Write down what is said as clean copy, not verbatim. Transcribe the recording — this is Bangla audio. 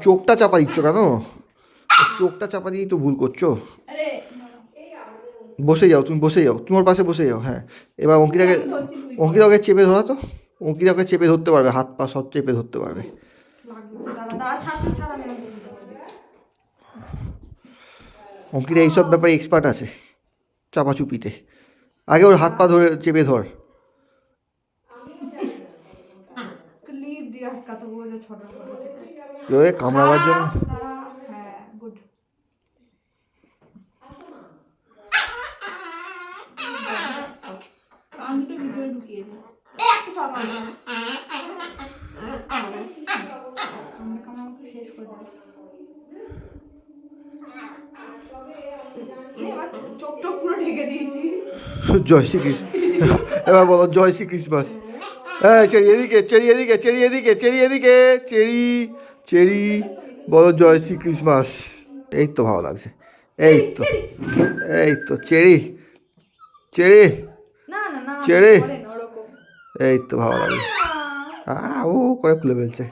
চোখটা চাপা দিচ্ছ কেন? চোখটা চাপা দিয়েই তো ভুল করছো। বসে যাও, তুমি বসে যাও, তোমার পাশে বসে যাও। হ্যাঁ, এবার অঙ্কিতাকে চেপে ধরা তো। অঙ্কিতাকে চেপে ধরতে পারবে, হাত পা সব চেপে ধরতে পারবে। অঙ্কিতা এইসব ব্যাপারে এক্সপার্ট আছে, চাপাচুপিতে। আগে ওর হাত পা ধরে চেপে ধর। কামড়াবার জন্য। জয় শ্রীকৃষ্ণ। এবার বলো জয় শ্রী ক্রিসমাস। হ্যাঁ, চেরি এদিকে, চেরি এদিকে, চেরি এদিকে, চেরি এদিকে, চেরি, চেরি, বলো জয় শ্রী ক্রিসমাস। এই তো ভালো লাগছে। এই তো, এই তো চেরি, চেরি, চেরি, এই তো ভালো লাগছে। ও করে খুলে ফেলছে।